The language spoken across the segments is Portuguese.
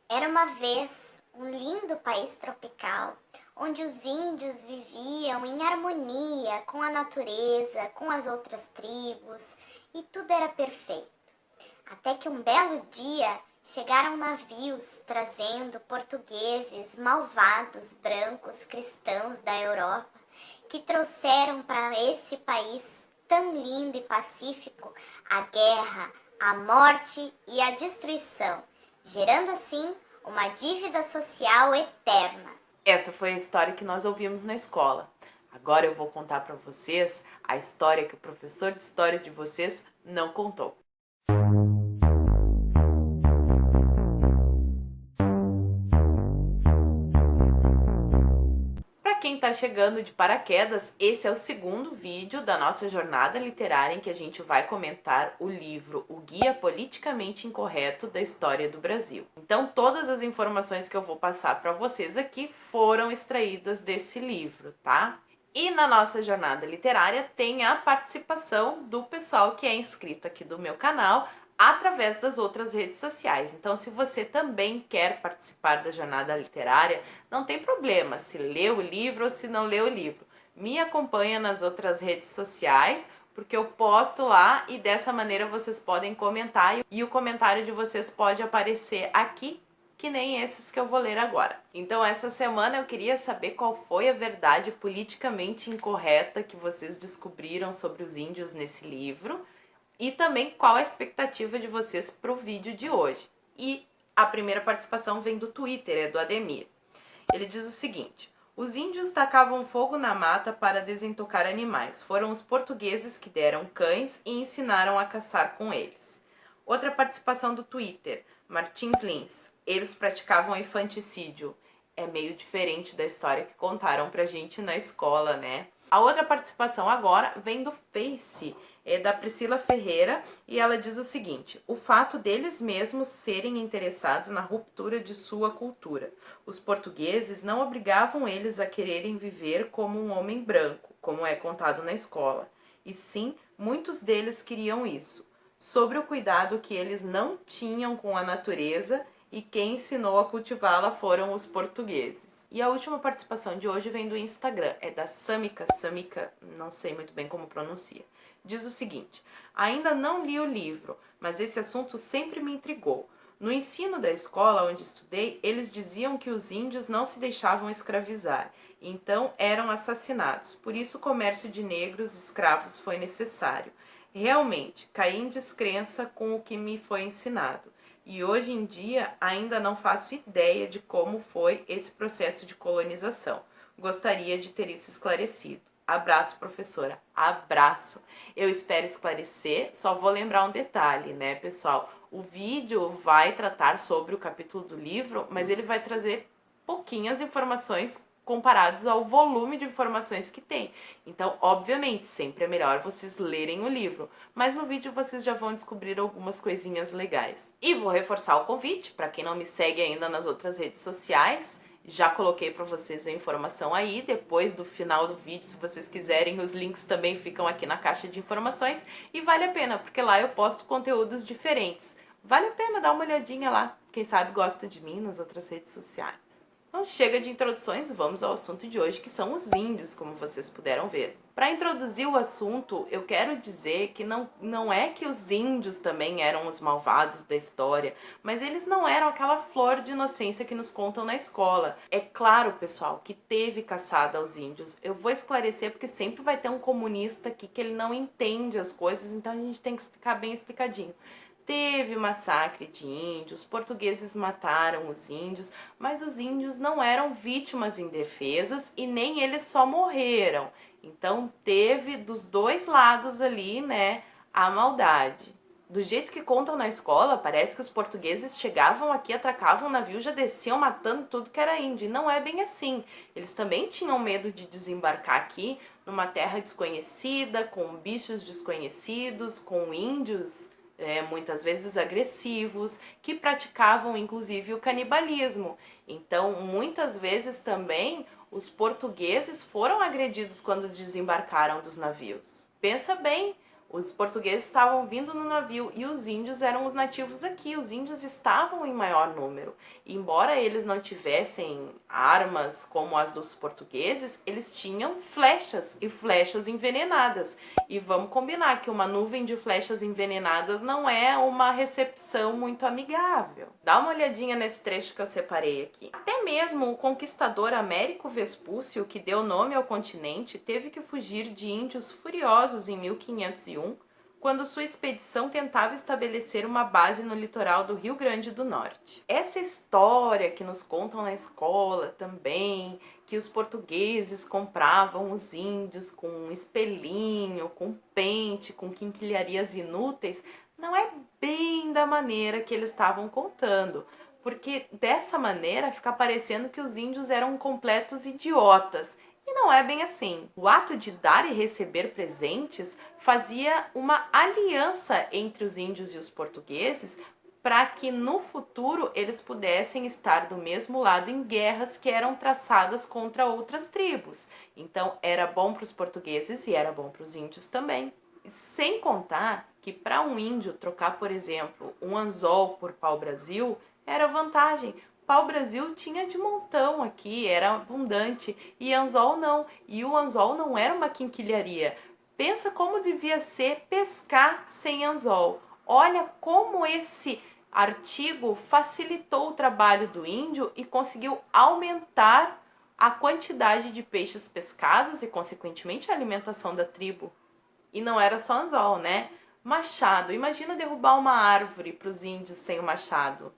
Era uma vez um lindo país tropical, onde os índios viviam em harmonia com a natureza, com as outras tribos, e tudo era perfeito. Até que um belo dia chegaram navios trazendo portugueses malvados, brancos, cristãos da Europa, que trouxeram para esse país tão lindo e pacífico a guerra, a morte e a destruição, gerando assim uma dívida social eterna. Essa foi a história que nós ouvimos na escola. Agora eu vou contar para vocês a história que o professor de história de vocês não contou. Para quem está chegando de paraquedas, esse é o segundo vídeo da nossa jornada literária em que a gente vai comentar o livro O Guia Politicamente Incorreto da História do Brasil. Então, todas as informações que eu vou passar para vocês aqui foram extraídas desse livro, tá? E na nossa jornada literária tem a participação do pessoal que é inscrito aqui do meu canal através das outras redes sociais. Então, se você também quer participar da jornada literária, não tem problema se lê o livro ou se não lê o livro. Me acompanha nas outras redes sociais, porque eu posto lá e dessa maneira vocês podem comentar e o comentário de vocês pode aparecer aqui, que nem esses que eu vou ler agora. Então, essa semana eu queria saber qual foi a verdade politicamente incorreta que vocês descobriram sobre os índios nesse livro e também qual a expectativa de vocês para o vídeo de hoje. E a primeira participação vem do Twitter, é do Ademir. Ele diz o seguinte: os índios tacavam fogo na mata para desentocar animais. Foram os portugueses que deram cães e ensinaram a caçar com eles. Outra participação do Twitter, Martins Lins. Eles praticavam infanticídio. É meio diferente da história que contaram pra gente na escola, né? A outra participação agora vem do Face, é da Priscila Ferreira, e ela diz o seguinte: o fato deles mesmos serem interessados na ruptura de sua cultura. Os portugueses não obrigavam eles a quererem viver como um homem branco, como é contado na escola, e sim, muitos deles queriam isso. Sobre o cuidado que eles não tinham com a natureza, e quem ensinou a cultivá-la foram os portugueses. E a última participação de hoje vem do Instagram, é da Samika, não sei muito bem como pronuncia. Diz o seguinte: ainda não li o livro, mas esse assunto sempre me intrigou. No ensino da escola onde estudei, eles diziam que os índios não se deixavam escravizar, então eram assassinados. Por isso o comércio de negros escravos foi necessário. Realmente, caí em descrença com o que me foi ensinado. E hoje em dia ainda não faço ideia de como foi esse processo de colonização. Gostaria de ter isso esclarecido. Abraço, professora. Abraço. Eu espero esclarecer. Só vou lembrar um detalhe, né, pessoal? O vídeo vai tratar sobre o capítulo do livro, mas ele vai trazer pouquinhas informações comparados ao volume de informações que tem. Então, obviamente, sempre é melhor vocês lerem o livro, mas no vídeo vocês já vão descobrir algumas coisinhas legais. E vou reforçar o convite, para quem não me segue ainda nas outras redes sociais, já coloquei para vocês a informação aí, depois do final do vídeo, se vocês quiserem, os links também ficam aqui na caixa de informações, e vale a pena, porque lá eu posto conteúdos diferentes. Vale a pena dar uma olhadinha lá, quem sabe gosta de mim nas outras redes sociais. Então chega de introduções, vamos ao assunto de hoje, que são os índios, como vocês puderam ver. Para introduzir o assunto, eu quero dizer que não é que os índios também eram os malvados da história, mas eles não eram aquela flor de inocência que nos contam na escola. É claro, pessoal, que teve caçada aos índios. Eu vou esclarecer porque sempre vai ter um comunista aqui que ele não entende as coisas, então a gente tem que explicar bem explicadinho. Teve massacre de índios, portugueses mataram os índios, mas os índios não eram vítimas indefesas e nem eles só morreram. Então teve dos dois lados ali, né, a maldade. Do jeito que contam na escola, parece que os portugueses chegavam aqui, atracavam o navio, já desciam matando tudo que era índio. E não é bem assim. Eles também tinham medo de desembarcar aqui numa terra desconhecida, com bichos desconhecidos, com índios muitas vezes agressivos, que praticavam inclusive o canibalismo. Então, muitas vezes também os portugueses foram agredidos quando desembarcaram dos navios. Pensa bem, Os portugueses estavam vindo no navio e os índios eram os nativos aqui. Os índios estavam em maior número. E, embora eles não tivessem armas como as dos portugueses, eles tinham flechas e flechas envenenadas. E vamos combinar que uma nuvem de flechas envenenadas não é uma recepção muito amigável. Dá uma olhadinha nesse trecho que eu separei aqui. Até mesmo o conquistador Américo Vespúcio, que deu nome ao continente, teve que fugir de índios furiosos em 1501, quando sua expedição tentava estabelecer uma base no litoral do Rio Grande do Norte. Essa história que nos contam na escola também, que os portugueses compravam os índios com um espelhinho, com pente, com quinquilharias inúteis, não é bem da maneira que eles estavam contando. Porque dessa maneira fica parecendo que os índios eram completos idiotas. E não é bem assim. O ato de dar e receber presentes fazia uma aliança entre os índios e os portugueses para que no futuro eles pudessem estar do mesmo lado em guerras que eram traçadas contra outras tribos. Então era bom para os portugueses e era bom para os índios também. Sem contar que para um índio trocar, por exemplo, um anzol por pau-brasil era vantagem. Pau-brasil tinha de montão aqui, era abundante, e anzol não. E o anzol não era uma quinquilharia. Pensa como devia ser pescar sem anzol. Olha como esse artigo facilitou o trabalho do índio e conseguiu aumentar a quantidade de peixes pescados e, consequentemente, a alimentação da tribo. E não era só anzol, né? Machado. Imagina derrubar uma árvore para os índios sem o machado.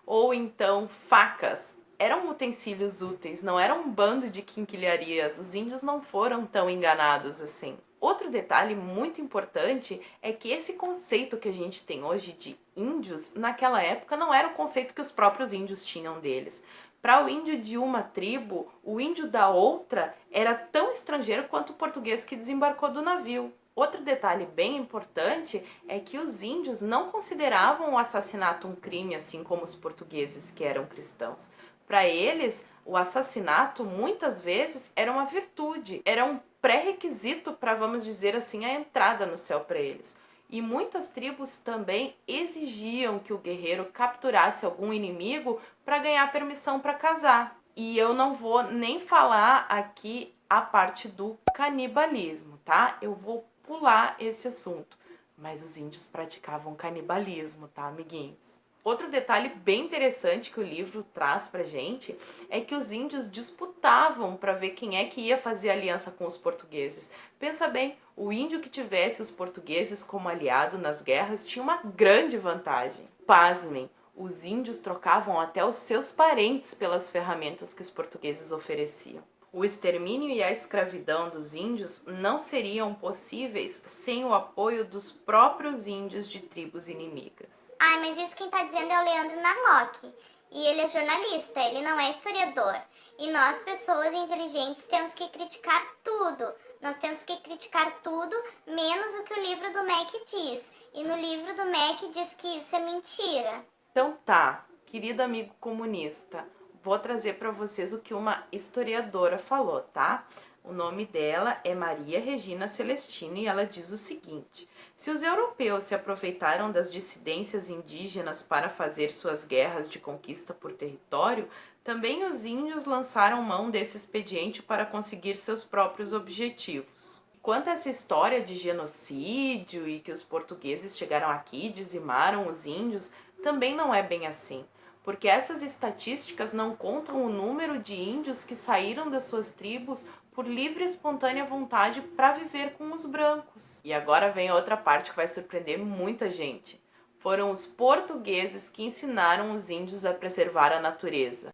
Ou então facas. Eram utensílios úteis, não era um bando de quinquilharias. Os índios não foram tão enganados assim. Outro detalhe muito importante é que esse conceito que a gente tem hoje de índios, naquela época não era o conceito que os próprios índios tinham deles. Para o índio de uma tribo, o índio da outra era tão estrangeiro quanto o português que desembarcou do navio. Outro detalhe bem importante é que os índios não consideravam o assassinato um crime, assim como os portugueses, que eram cristãos. Para eles, o assassinato muitas vezes era uma virtude, era um pré-requisito para, vamos dizer assim, a entrada no céu para eles. E muitas tribos também exigiam que o guerreiro capturasse algum inimigo para ganhar permissão para casar. E eu não vou nem falar aqui a parte do canibalismo, tá? Eu vou pular esse assunto. Mas os índios praticavam canibalismo, tá, amiguinhos? Outro detalhe bem interessante que o livro traz pra gente é que os índios disputavam para ver quem é que ia fazer aliança com os portugueses. Pensa bem, o índio que tivesse os portugueses como aliado nas guerras tinha uma grande vantagem. Pasmem, os índios trocavam até os seus parentes pelas ferramentas que os portugueses ofereciam. O extermínio e a escravidão dos índios não seriam possíveis sem o apoio dos próprios índios de tribos inimigas. Ai, mas isso quem tá dizendo é o Leandro Narlock. E ele é jornalista, ele não é historiador. E nós, pessoas inteligentes, temos que criticar tudo. Nós temos que criticar tudo, menos o que o livro do Mac diz. E no livro do Mac diz que isso é mentira. Então tá, querido amigo comunista, vou trazer para vocês o que uma historiadora falou, tá? O nome dela é Maria Regina Celestino e ela diz o seguinte: se os europeus se aproveitaram das dissidências indígenas para fazer suas guerras de conquista por território, também os índios lançaram mão desse expediente para conseguir seus próprios objetivos. Quanto a essa história de genocídio e que os portugueses chegaram aqui e dizimaram os índios, também não é bem assim. Porque essas estatísticas não contam o número de índios que saíram das suas tribos por livre e espontânea vontade para viver com os brancos. E agora vem outra parte que vai surpreender muita gente. Foram os portugueses que ensinaram os índios a preservar a natureza.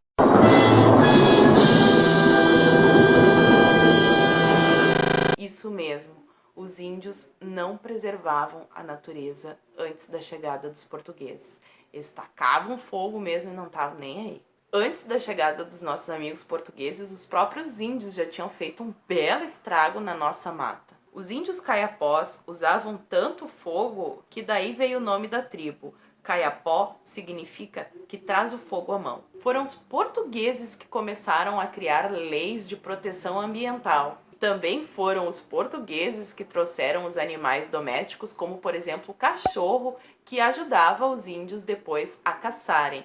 Isso mesmo, os índios não preservavam a natureza antes da chegada dos portugueses. Eles tacavam fogo mesmo e não estavam nem aí. Antes da chegada dos nossos amigos portugueses, os próprios índios já tinham feito um belo estrago na nossa mata. Os índios caiapós usavam tanto fogo que daí veio o nome da tribo. Caiapó significa que traz o fogo à mão. Foram os portugueses que começaram a criar leis de proteção ambiental. Também foram os portugueses que trouxeram os animais domésticos, como por exemplo o cachorro, que ajudava os índios depois a caçarem,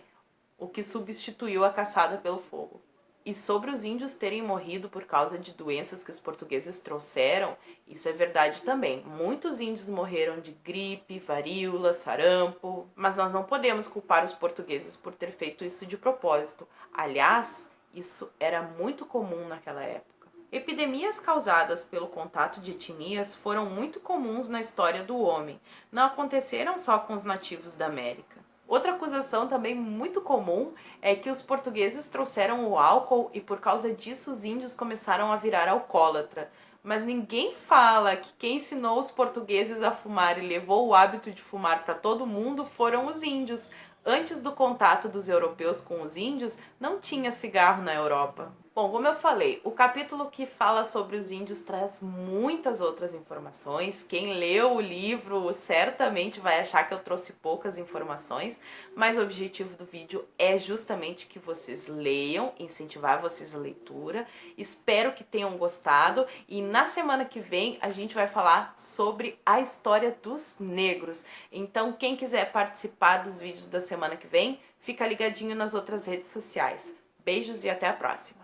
o que substituiu a caçada pelo fogo. E sobre os índios terem morrido por causa de doenças que os portugueses trouxeram, isso é verdade também. Muitos índios morreram de gripe, varíola, sarampo, mas nós não podemos culpar os portugueses por ter feito isso de propósito. Aliás, isso era muito comum naquela época. Epidemias causadas pelo contato de etnias foram muito comuns na história do homem. Não aconteceram só com os nativos da América. Outra acusação também muito comum é que os portugueses trouxeram o álcool e por causa disso os índios começaram a virar alcoólatra. Mas ninguém fala que quem ensinou os portugueses a fumar e levou o hábito de fumar para todo mundo foram os índios. Antes do contato dos europeus com os índios, não tinha cigarro na Europa. Bom, como eu falei, o capítulo que fala sobre os índios traz muitas outras informações. Quem leu o livro certamente vai achar que eu trouxe poucas informações, mas o objetivo do vídeo é justamente que vocês leiam, incentivar vocês a leitura. Espero que tenham gostado e na semana que vem a gente vai falar sobre a história dos negros. Então, quem quiser participar dos vídeos da semana que vem, fica ligadinho nas outras redes sociais. Beijos e até a próxima!